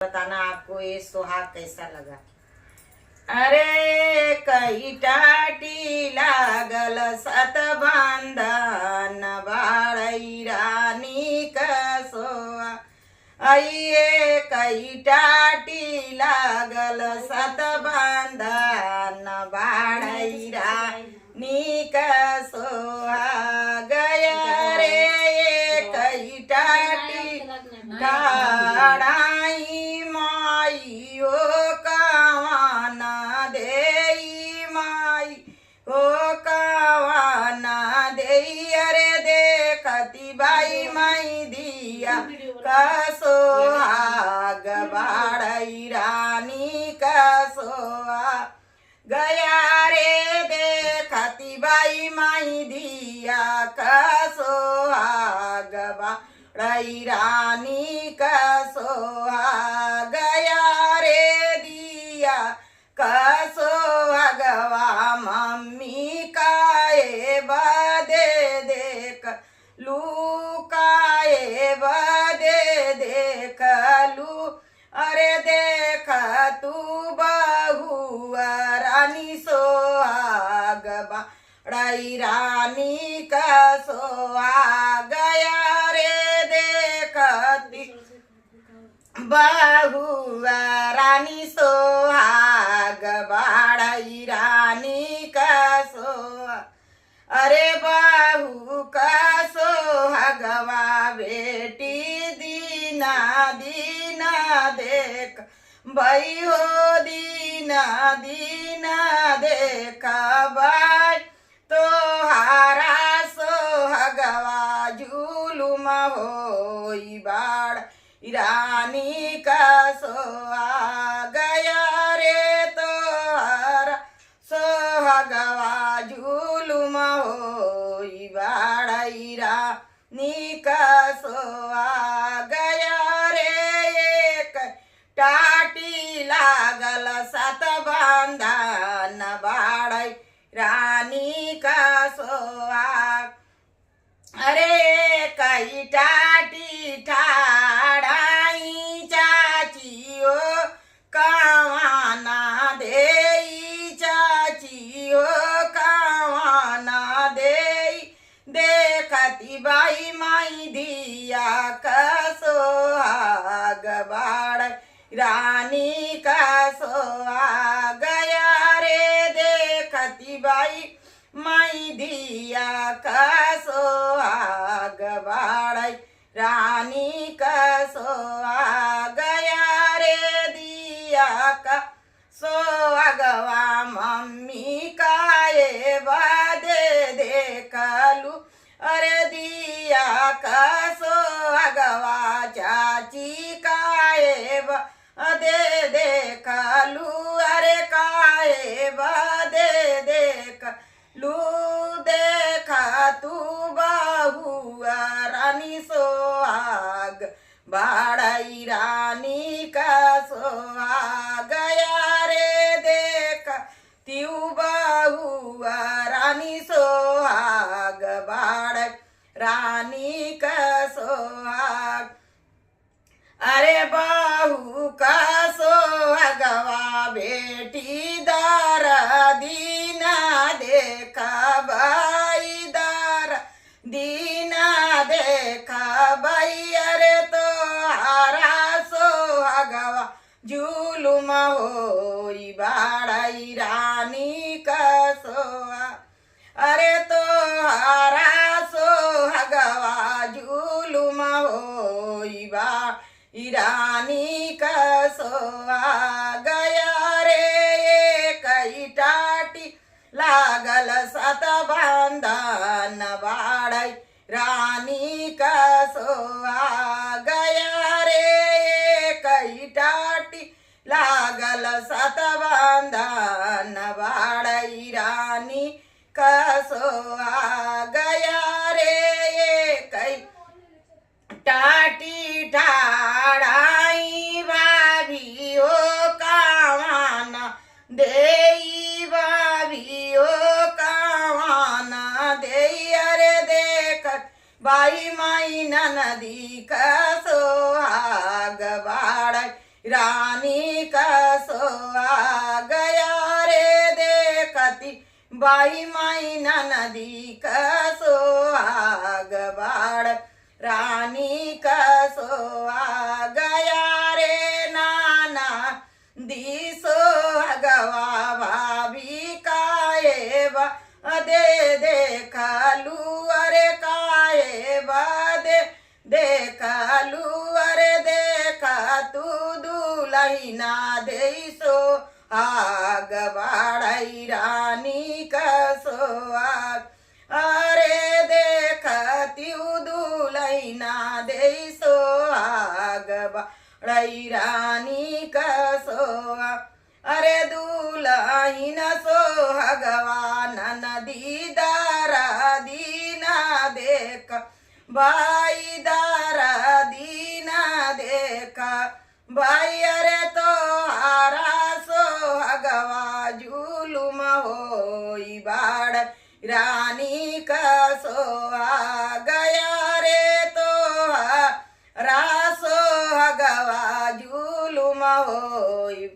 बताना आपको ये सुहाग कैसा लगा। अरे कई टाटी लागल सत बांधन बाड़ई रानी कसोआ। आइए कई टाटी लागल सत बांधन बाड़ई रानी कसोआ। गया रे ये कई टाटी ठाड़ाई माई ओ कावाना देई माई ओ कावाना देई। अरे देखती बाई माई दिया कसोहाग बाड़ई रानी कसोआ। गया रे देखती बाई माई दिया कसोहाग बाड़ई रानी कसोहा। गया रे दिया कसोहगवा मम्मी काए बदे देख लू काए बदे देख लू। अरे देख तू बहु रानी सोहाग बाड़ई रानी कसोआ। गया रे देखती बहु रानी सोहाग बाड़ई रानी कसोआ। अरे बहु कसोहगवा बेटी दीना दीना देख भई हो दीना दीना देख बाई तोहारा सोहगवा झूलुम होई बाड़ रानी कसोआ। गया रे तोहारा सोहगवा झूलुम होई बाड़ई रानी कसोआ। गया रे एक टाटी लागल सत बांधन बाड़ई रानी कसोआ। अरे कई टाटी ठाड़ाई चाची ओ कावाना देई चाची ओ कावाना देई। देखती बाई माई दिया कसोहाग बाड़ई रानी कसोआ। गया रे देखती बाई माई दिया कसोहाग बाड़ई रानी कसोआ। गया रे दिया कसोहगवा मम्मी काए बदे देखलू। अरे दिया कसोहगवा चाची काए बदे देखलू। अरे काए बदे देख लू देख तू बहु रानी सोहाग बाड़ई रानी कसोआ। गया रे देख त्यू बहु रानी सोहाग बाड़ई रानी कसोआ। अरे बहु कसोहगवा बेटी दार दीना देखा बाई दार दीना देखा बाई। अरे तोहारा सोहगवा झूलुम होई बाड़ई रानी कसोआ। अरे तोहारा सोहगवा झूलुम होई बाड़ई रानी कसोआ। गया रे कई टाटी लागल सत बांधन बाड़ई रानी कसोआ। गया रे कई टाटी लागल सत बांधन बाड़ई रानी कसोआ। गया रे कई टाटी ठाड़ाई भाभी ओ कावाना देई भाभी ओ कावाना देई। अरे देखत बाई माई ननदी कसोहाग बाड़ई रानी का सोआ गया रे देखती बाई मायना नदी का सोहाग बाड़ रानी का सोआ गया रे नाना दी सोहगवा भाभी काए बा दे देखलू अरे काए बा दे देखलू अरे देखा तू दुलहिना दे सो आग बाड़ई रानी का सोआग अरे देखती दुलहिना दे सो आग बाड़ई रानी का सोआग अरे दुलहिन सोहगवा नदी दारा दीना देख भाई दारा दीना देखा भाई अरे तो हारा सोहगवा जुलुम होई बाड़ रानी का सोआ गया रे तो हारा सोहगवा जुलुम होई